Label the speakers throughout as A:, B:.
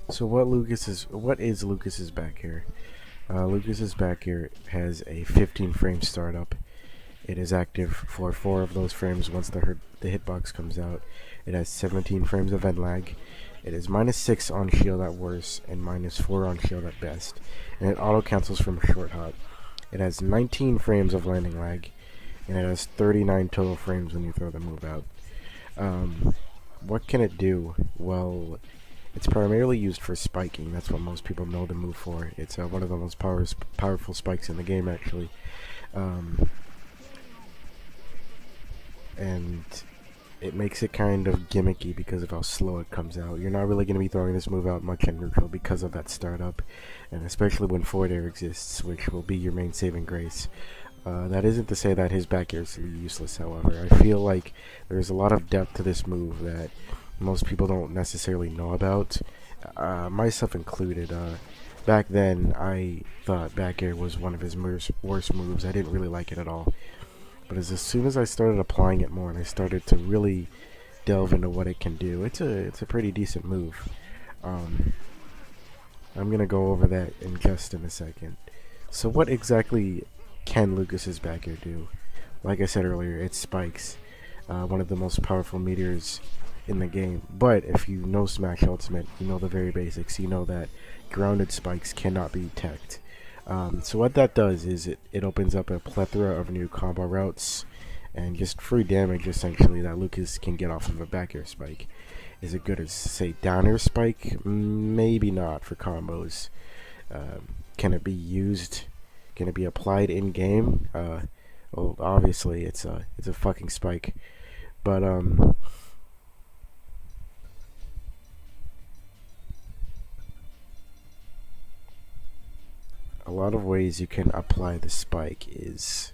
A: So what is Lucas's back here? Lucas's back here has a 15 frame startup. It is active for 4 of those frames once the hitbox comes out. It has 17 frames of end lag. It is -6 on shield at worst and -4 on shield at best. And it auto cancels from short hop. It has 19 frames of landing lag. And it has 39 total frames when you throw the move out. What can it do? Well, it's primarily used for spiking. That's what most people know the move for. It's one of the most powerful spikes in the game, actually. And it makes it kind of gimmicky because of how slow it comes out. You're not really going to be throwing this move out much in neutral because of that startup, and especially when forward air exists, which will be your main saving grace. That isn't to say that his back air is useless, however. I feel like there's a lot of depth to this move that most people don't necessarily know about, myself included. Back then, I thought back air was one of his worst moves. I didn't really like it at all. But as soon as I started applying it more and I started to really delve into what it can do, it's a pretty decent move. I'm gonna go over that in just a second. So what exactly can Lucas's back air do? Like I said earlier, it spikes, one of the most powerful meteors in the game. But if you know Smash Ultimate, you know the very basics. You know that grounded spikes cannot be teched. So what that does is it opens up a plethora of new combo routes and just free damage essentially that Lucas can get off of a back air spike. Is it good as, say, down air spike? Maybe not for combos. Can it be used? Can it be applied in game? Well, obviously it's a fucking spike, but a lot of ways you can apply the spike is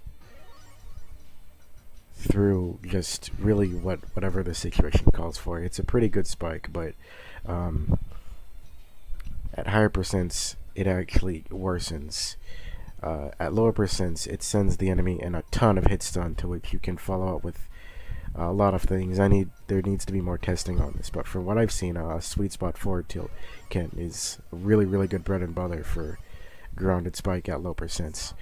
A: through just really whatever the situation calls for. It's a pretty good spike, but at higher percents it actually worsens. At lower percents it sends the enemy in a ton of hit stun, to which you can follow up with a lot of things. There needs to be more testing on this, but from what I've seen, a sweet spot forward tilt is really good bread and butter for grounded spike at low percents.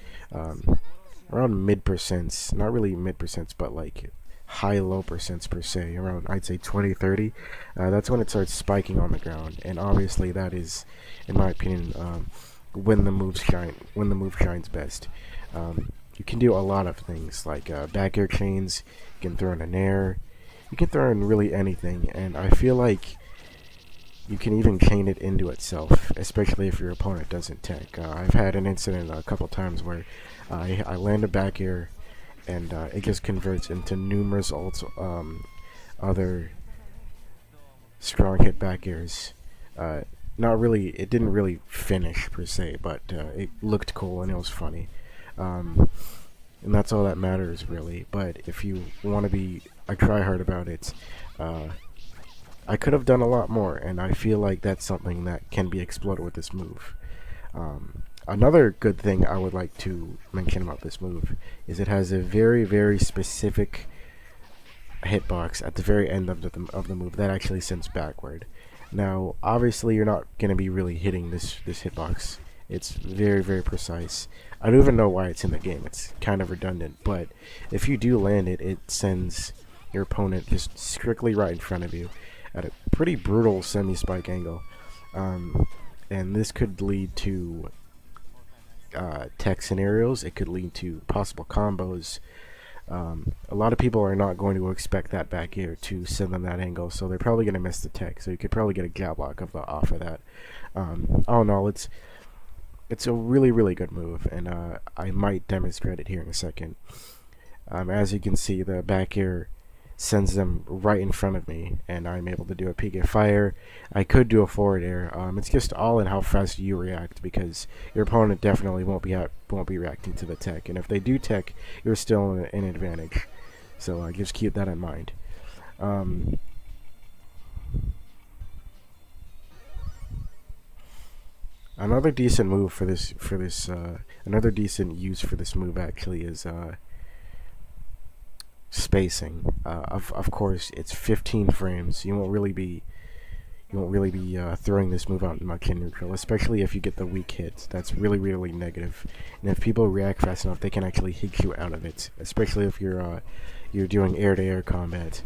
A: Around mid percents, not really mid percents, but like high low percents per se, around I'd say 20-30, that's when it starts spiking on the ground. And obviously that is, in my opinion, when the move shines best. You can do a lot of things like back air chains. You can throw in an air, you can throw in really anything, and I feel like you can even chain it into itself, especially if your opponent doesn't tech. I've had an incident a couple times where I land a back air and it just converts into numerous other strong hit back airs. It didn't really finish per se, but it looked cool and it was funny. And that's all that matters, really. But if you want to be a tryhard about it, I could have done a lot more, and I feel like that's something that can be exploited with this move. Another good thing I would like to mention about this move is it has a very specific hitbox at the very end of the move that actually sends backward. Now, obviously, you're not going to be really hitting this hitbox. It's very precise. I don't even know why it's in the game. It's kind of redundant, but if you do land it, it sends your opponent just strictly right in front of you at a pretty brutal semi-spike angle. And this could lead to tech scenarios. It could lead to possible combos. A lot of people are not going to expect that back air to send them that angle, so they're probably going to miss the tech. So you could probably get a jab block off of that. All in all, it's a really good move, and I might demonstrate it here in a second. As you can see, the back air sends them right in front of me, and I'm able to do a PK fire. I could do a forward air. It's just all in how fast you react, because your opponent definitely won't be reacting to the tech, and if they do tech, you're still in an advantage. So just keep that in mind. Another decent move another decent use for this move actually is spacing. Of course, it's 15 frames. You won't really be throwing this move out much in neutral, especially if you get the weak hits. That's really negative. And if people react fast enough, they can actually hit you out of it, especially if you're doing air-to-air combat.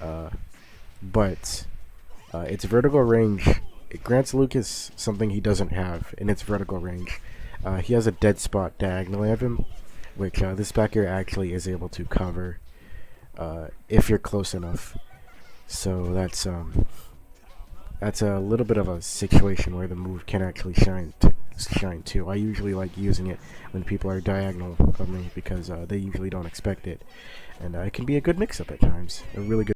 A: Uh, but its vertical range, it grants Lucas something he doesn't have in its vertical range. He has a dead spot diagonally of him, which this back air actually is able to cover if you're close enough. So that's a little bit of a situation where the move can actually shine too. I usually like using it when people are diagonal of me because they usually don't expect it, and it can be a good mix-up at times. A really good